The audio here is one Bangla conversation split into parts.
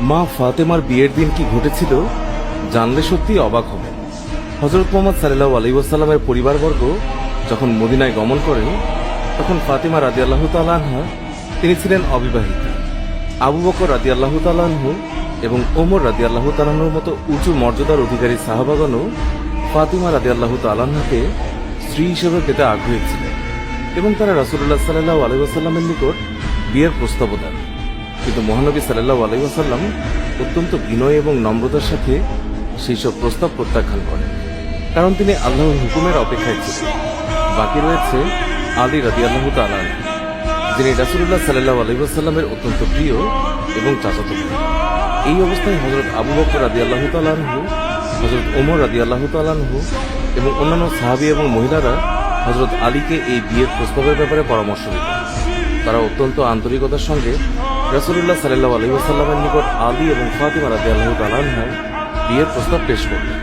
মা ফাতেমার বিয়ের দিন কি ঘটেছিল জানলে সত্যি অবাক হবে। হযরত মুহাম্মদ সাল্লাল্লাহু আলাইহি ওয়াসাল্লামের পরিবারবর্গ যখন মদিনায় গমন করেন তখন ফাতেমা রাদিয়াল্লাহু তাআলা আনহা তিনি ছিলেন অবিবাহিতা। আবু বকর রাদিয়াল্লাহু তাআলা আনহু এবং ওমর রাদিয়াল্লাহু তাআলা আনহুর মতো উঁচু মর্যাদার অধিকারী সাহাবাগণও ফাতেমা রাদিয়াল্লাহু তাআলা আনহাকে স্ত্রী হিসেবে পেতে আগ্রহী ছিলেন এবং তারা রাসূলুল্লাহ সাল্লাল্লাহু আলাইহি ওয়াসাল্লামের নিকট বিয়ের প্রস্তাব দেন। কিন্তু মহানবী সাল্লাল্লাহু আলাইহি ওয়াসাল্লাম অত্যন্ত বিনয় এবং নম্রতার সাথে সেই সব প্রস্তাব প্রত্যাখ্যান করেন, কারণ তিনি আল্লাহর হুকুমের অপেক্ষায় ছিলেন। বাকি রয়েছে আলী রাদিয়াল্লাহু তাআলা আনহু, যিনি রাসূলুল্লাহ সাল্লাল্লাহু আলাইহি ওয়াসাল্লামের অত্যন্ত প্রিয় এবং চাচাতো ভাই। এই অবস্থায় হযরত আবু বকর রাদিয়াল্লাহু তাআলা আনহু, হযরত ওমর রাদিয়াল্লাহু তাআলা আনহু এবং অন্যান্য সাহাবী এবং মহিলারা হযরত আলীকে এই বিয়ের প্রস্তাবের ব্যাপারে পরামর্শ দিতেন। তারা অত্যন্ত আন্তরিকতার সঙ্গে রাসূলুল্লাহ সাল্লাল্লাহু আলাইহি ওয়াসাল্লামের নিকট আলী এবং ফাতেমা রাদিয়াল্লাহু তাআলা আনহা বিয়ের প্রস্তাব পেশ করলেন।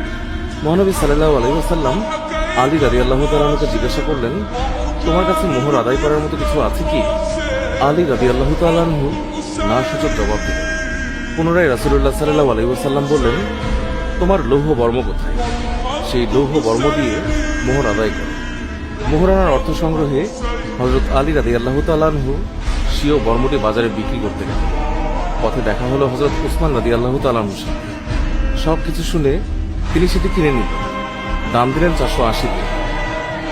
মহানবী সাল্লাল্লাহু আলাইহি ওয়াসাল্লাম আলী রাদিয়াল্লাহু তাআলা আনহুকে জিজ্ঞাসা করলেন, তোমার কাছে মোহর আদায় করার মতো কিছু আছে কি? আলী রাদিয়াল্লাহু তাআলা আনহু না সূচক জবাব দিলেন। পুনরায় রাসূলুল্লাহ সাল্লাল্লাহু আলাইহি ওয়াসাল্লাম বললেন, তোমার লৌহ বর্ম কোথায়? সেই লৌহ বর্ম দিয়ে মোহর আদায় করো। মোহর আনার অর্থ সংগ্রহে হযরত আলী রাদিয়াল্লাহু তাআলা আনহু স্বীয় বর্মটি বাজারে বিক্রি করতে গেলেন। পথে দেখা হলো হযরত উসমান রাদিয়াল্লাহু তাআলা আনহুর সাথে। সবকিছু শুনে তিনি সেটি কিনে নিলেন। দাম দিলেন 480 টাকা।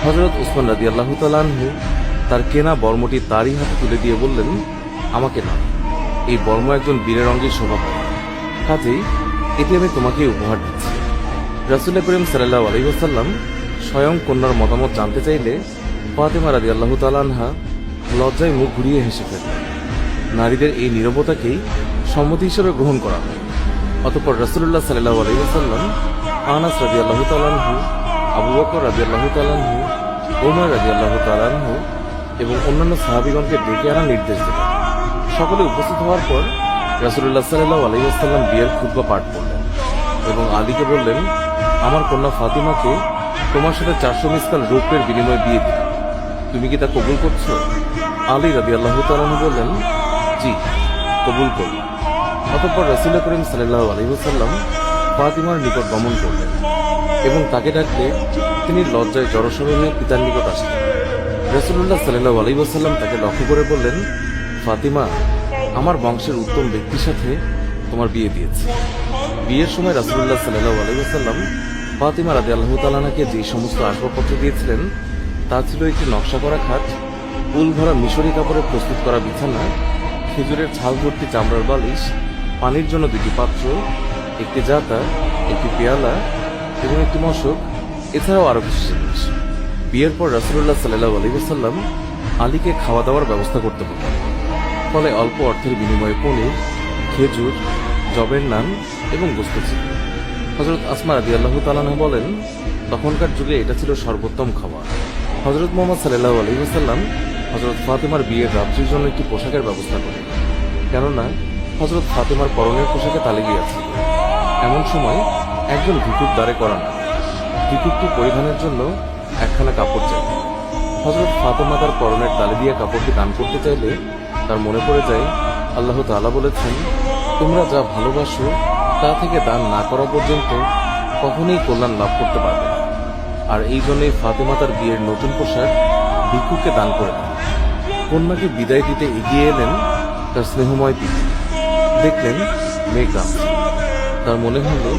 হযরত উসমান রাদিয়াল্লাহু তাআলা আনহু তার কেনা বর্মটি তারই হাতে তুলে দিয়ে বললেন, আমাকে নাও, এই বর্ম একজন বীরের অঙ্গে শোভা পায়, কাজেই এটি আমি তোমাকে উপহার দিচ্ছি। রাসূল করিম সাল্লাল্লাহু আলাইহি ওয়াসাল্লাম স্বয়ং কন্যার মতামত জানতে চাইলে ফাতেমা রাদিয়াল্লাহু তাআলা আনহা লজ্জায় মুখ ঘুরিয়ে হেসে ফেললেন। নারীদের এই নীরবতাকেই সম্মতি হিসেবে গ্রহণ করা হয়। অতঃপর রাসূলুল্লাহ সাল্লাল্লাহু আলাইহি ওয়াসাল্লাম আনাস রাদিয়াল্লাহু তাআলা আনহু, আবু বকর রাদিয়াল্লাহু তাআলা আনহু, ওমর রাদিয়াল্লাহু তাআলা আনহু এবং অন্যান্য সাহাবীগণকে ডেকে আনার নির্দেশ দিলেন। সকলে উপস্থিত হওয়ার পর রাসূলুল্লাহ সাল্লাল্লাহু আলাইহি ওয়াসাল্লাম বিয়ের খুতবা পাঠ করলেন এবং আলীকে বললেন, আমার কন্যা ফাতিমাকে তোমার সাথে 400 মিসকাল রৌপ্যের বিনিময়ে বিয়ে দিলাম, তুমি কি তা কবুল করছো? আলী রাদিয়াল্লাহু তাআলা আনহু বললেন, জি, কবুল করলাম। অতঃপর রাসূল করিম সাল্লাল্লাহু আলাইহি ওয়াসাল্লাম ফাতিমার নিকট গমন করলেন এবং তাকে ডাকলে তিনি লজ্জায় জড়সড় হয়ে পিতার নিকট আসলেন। রাসূলুল্লাহ সাল্লাল্লাহু আলাইহি ওয়াসাল্লাম তাকে লক্ষ্য করে বললেন, ফাতিমা, আমার বংশের উত্তম ব্যক্তির সাথে তোমার বিয়ে দিয়েছে। বিয়ের সময় রাসূলুল্লাহ সাল্লাল্লাহু আলাইহি ওয়াসাল্লাম ফাতিমা রাদিয়াল্লাহু তাআলা আনহাকে যে সমস্ত আসবাবপত্র দিয়েছিলেন তা ছিল একটি নকশা করা খাট, উল ভরা মিশরি কাপড়ে প্রস্তুত করা বিছানা, খেজুরের ছাল ভর্তি চামড়ার বালিশ, পানির জন্য 2টি পাত্র, একটি জাতা, একটি পেয়ালা এবং একটি মশক, এছাড়াও আরো কিছু জিনিস। বিয়ের পর রাসূলুল্লাহ সাল্লাল্লাহু আলাইহি ওয়াসাল্লাম আলীকে খাওয়া দাওয়ার ব্যবস্থা করতে বললেন। ফলে অল্প অর্থের বিনিময়ে পনির, খেজুর, জবের নান এবং গোশত ছিল। হযরত আসমা রাদিয়াল্লাহু তাআলা আনহা বলেন, তখনকার যুগে এটা ছিল সর্বোত্তম খাবার। হযরত মুহাম্মদ সাল্লাল্লাহু আলাইহি ওয়াসাল্লাম হযরত ফাতেমার বিয়ের রাত্রির জন্য একটি পোশাকের ব্যবস্থা করেন, কেননা হযরত ফাতেমার পরনের পোশাকে তালিগিয়া ছিল। এমন সময় একজন ভিক্ষুক দ্বারে করা না, ভিক্ষুকটি পরিধানের জন্য একখানা কাপড় চাই। হযরত ফাতেমা তার পরনের তালি দিয়া কাপড়টি দান করতে চাইলে তার মনে পড়ে যায়, আল্লাহ তাআলা বলেছেন, তোমরা যা ভালোবাসো তা থেকে দান না করা পর্যন্ত কখনোই কল্যাণ লাভ করতে পারবে না। আর এই জন্যই ফাতেমা তার বিয়ের নতুন পোশাক ভিক্ষুককে দান করে দেন। কন্যাকে বিদায় দিতে এগিয়ে এলেন তার স্নেহময় পিতা। দেখলেন মেয়ে কাঁদছে। তার মনে হলো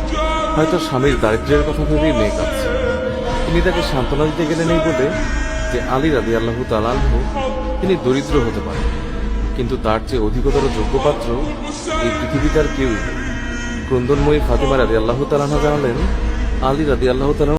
হয়তো স্বামীর দারিদ্র্যের কথা ভেবেই মেয়ে কাঁদছে। তিনি তাকে সান্ত্বনা দিতে গেলেন এই বলে যে আলী রাদিয়াল্লাহু তাআলা আনহু তিনি দরিদ্র হতে পারেন, কিন্তু তার চেয়ে অধিকতর যোগ্য পাত্র এই পৃথিবীতে আর কেউই নেই। ক্রন্দনময়ী ফাতিমা রাদিয়াল্লাহু তাআলা আনহা জানালেন, আলী রাদিয়াল্লাহু তাআলা